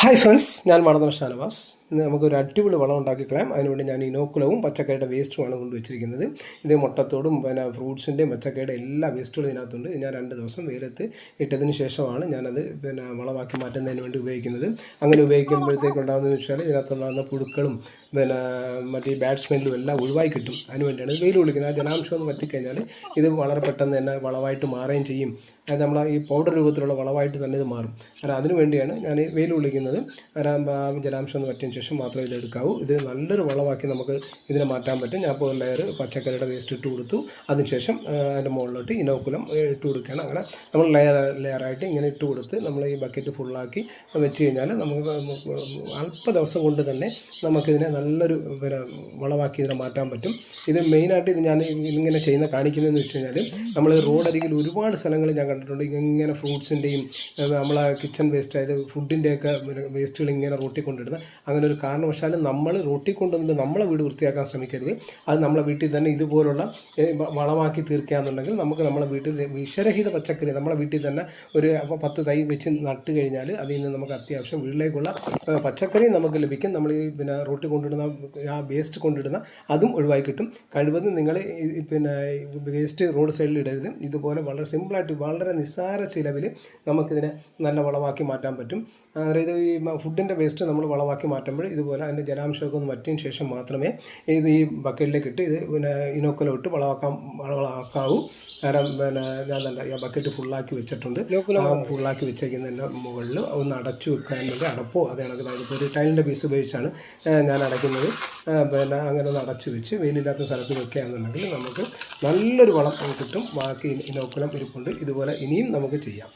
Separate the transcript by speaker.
Speaker 1: Hi friends, ഞാൻ മണതന ഷാനവാസ്. ഇന്ന് നമുക്കൊരു അടിപൊളി വളം ഉണ്ടാക്കിക്കളയാം. അതിനുവേണ്ടി ഞാൻ ഇനോക്കുലവും പച്ചക്കറിയുടെ വേസ്റ്റുമാണ് കൊണ്ടുവച്ചിരിക്കുന്നത്. ഇത് മുട്ടത്തോടും പിന്നെ ഫ്രൂട്ട്സിൻ്റെയും പച്ചക്കറിയുടെ എല്ലാ വേസ്റ്റുകളും ഇതിനകത്തുണ്ട്. ഞാൻ 2 ദിവസം വെയിലത്ത് ഇട്ടതിന് ശേഷമാണ് ഞാനത് വളമാക്കി മാറ്റുന്നതിന് വേണ്ടി ഉപയോഗിക്കുന്നത്. അങ്ങനെ ഉപയോഗിക്കുമ്പോഴത്തേക്ക് ഉണ്ടാകുന്നതെന്ന് വെച്ചാൽ ഇതിനകത്തുണ്ടാകുന്ന പുഴുക്കളും മറ്റേ ബാഡ് സ്മെല്ലും എല്ലാം ഒഴിവായി കിട്ടും. അതിനുവേണ്ടിയാണ് ഇത് വെയിൽ കൊള്ളിക്കുന്നത്. ആ ജലാംശം ഒന്ന് പറ്റിക്കഴിഞ്ഞാൽ ഇത് വളരെ പെട്ടെന്ന് തന്നെ വളമായിട്ട് മാറുകയും ചെയ്യും. അത് നമ്മൾ ഈ പൗഡർ രൂപത്തിലുള്ള വളമായിട്ട് തന്നെ ഇത് മാറും. അതിനു വേണ്ടിയാണ് ഞാൻ വെയിൽ കൊള്ളിക്കുന്നത്. ജലാംശം ഒന്ന് പറ്റിയതിന് ശേഷം മാത്രമേ ഇത് എടുക്കാവൂ. ഇത് നല്ലൊരു വളമാക്കി നമുക്ക് ഇതിനെ മാറ്റാൻ പറ്റും. ഞാൻ ഇപ്പോൾ ലെയർ പച്ചക്കറിയുടെ വേസ്റ്റ് ഇട്ട് കൊടുത്തു. അതിനുശേഷം അതിൻ്റെ മുകളിലോട്ട് ഇനോക്കുലം ഇട്ട് കൊടുക്കുകയാണ്. അങ്ങനെ നമ്മൾ ലെയറായിട്ട് ഇങ്ങനെ ഇട്ട് കൊടുത്ത് നമ്മൾ ഈ ബക്കറ്റ് ഫുള്ളാക്കി വെച്ച് കഴിഞ്ഞാൽ നമുക്ക് അല്പ ദിവസം കൊണ്ട് തന്നെ നമുക്കിതിനെ നല്ലൊരു വളമാക്കി ഇതിനെ മാറ്റാൻ പറ്റും. ഇത് മെയിനായിട്ട് ഇത് ഞാൻ ഇങ്ങനെ കാണിക്കുന്നതെന്ന് വെച്ച് കഴിഞ്ഞാൽ നമ്മൾ റോഡരികിൽ ഒരുപാട് സ്ഥലങ്ങൾ ഞാൻ കണ്ടിട്ടുണ്ട്. ഇങ്ങനെ ഫ്രൂട്ട്സിൻ്റെയും നമ്മളെ കിച്ചൺ വേസ്റ്റ്, അതായത് ഫുഡിൻ്റെയൊക്കെ വേസ്റ്റുകൾ ഇങ്ങനെ റോട്ടിൽ കൊണ്ടിടുന്നത്. അങ്ങനെ ഒരു കാരണവശാലും നമ്മൾ റോട്ടിൽ കൊണ്ടുവന്നിട്ട് നമ്മളെ വീട് വൃത്തിയാക്കാൻ ശ്രമിക്കരുത്. അത് നമ്മളെ വീട്ടിൽ തന്നെ ഇതുപോലുള്ള വളമാക്കി തീർക്കുകയാണെന്നുണ്ടെങ്കിൽ നമുക്ക് നമ്മളെ വീട്ടിൽ വിഷരഹിത പച്ചക്കറി നമ്മളെ വീട്ടിൽ തന്നെ ഒരു 10 തൈ വെച്ച് നട്ട് കഴിഞ്ഞാൽ അതിൽ നിന്ന് നമുക്ക് അത്യാവശ്യം വീട്ടിലേക്കുള്ള പച്ചക്കറി നമുക്ക് ലഭിക്കും. നമ്മൾ ഈ റോട്ടിൽ കൊണ്ടിടുന്ന ആ വേസ്റ്റ് കൊണ്ടിടുന്ന അതും ഒഴിവായി കിട്ടും. കഴിവതും നിങ്ങൾ വേസ്റ്റ് റോഡ് സൈഡിൽ ഇടരുത്. ഇതുപോലെ വളരെ സിമ്പിളായിട്ട് വളരെ നിസ്സാര ചിലവിൽ നമുക്കിതിനെ നല്ല വളമാക്കി മാറ്റാൻ പറ്റും. അതായത് ഈ ഫുഡിൻ്റെ വേസ്റ്റ് നമ്മൾ വളമാക്കി മാറ്റുമ്പോൾ ഇതുപോലെ അതിൻ്റെ ജലാംശമൊക്കെ ഒന്ന് വറ്റിയതിന് ശേഷം മാത്രമേ ഇത് ഈ ബക്കറ്റിലേക്ക് ഇട്ട് ഇത് ഇനോക്കുലം ഇട്ട് വളമാക്കാവൂ. കാരണം ഞാൻ നല്ല ബക്കറ്റ് ഫുള്ളാക്കി വെച്ചിട്ടുണ്ട്. ഫുള്ളാക്കി വെച്ചേക്കുന്നതിൻ്റെ മുകളിൽ ഒന്ന് അടച്ചു വെക്കാൻ വേണ്ടി അടപ്പോ അത് കണക്ക് ഇപ്പോൾ ഒരു ടൈലിൻ്റെ പീസ് ഉപയോഗിച്ചാണ് ഞാൻ അടയ്ക്കുന്നത്. അങ്ങനെ ഒന്ന് അടച്ചു വെച്ച് വെയിലില്ലാത്ത സ്ഥലത്ത് വെക്കുകയാണെന്നുണ്ടെങ്കിൽ നമുക്ക് നല്ലൊരു വളം കിട്ടും. ബാക്കി ഇനോക്കുലം ഇരിപ്പുണ്ട്. ഇതുപോലെ ഇനിയും നമുക്ക് ചെയ്യാം.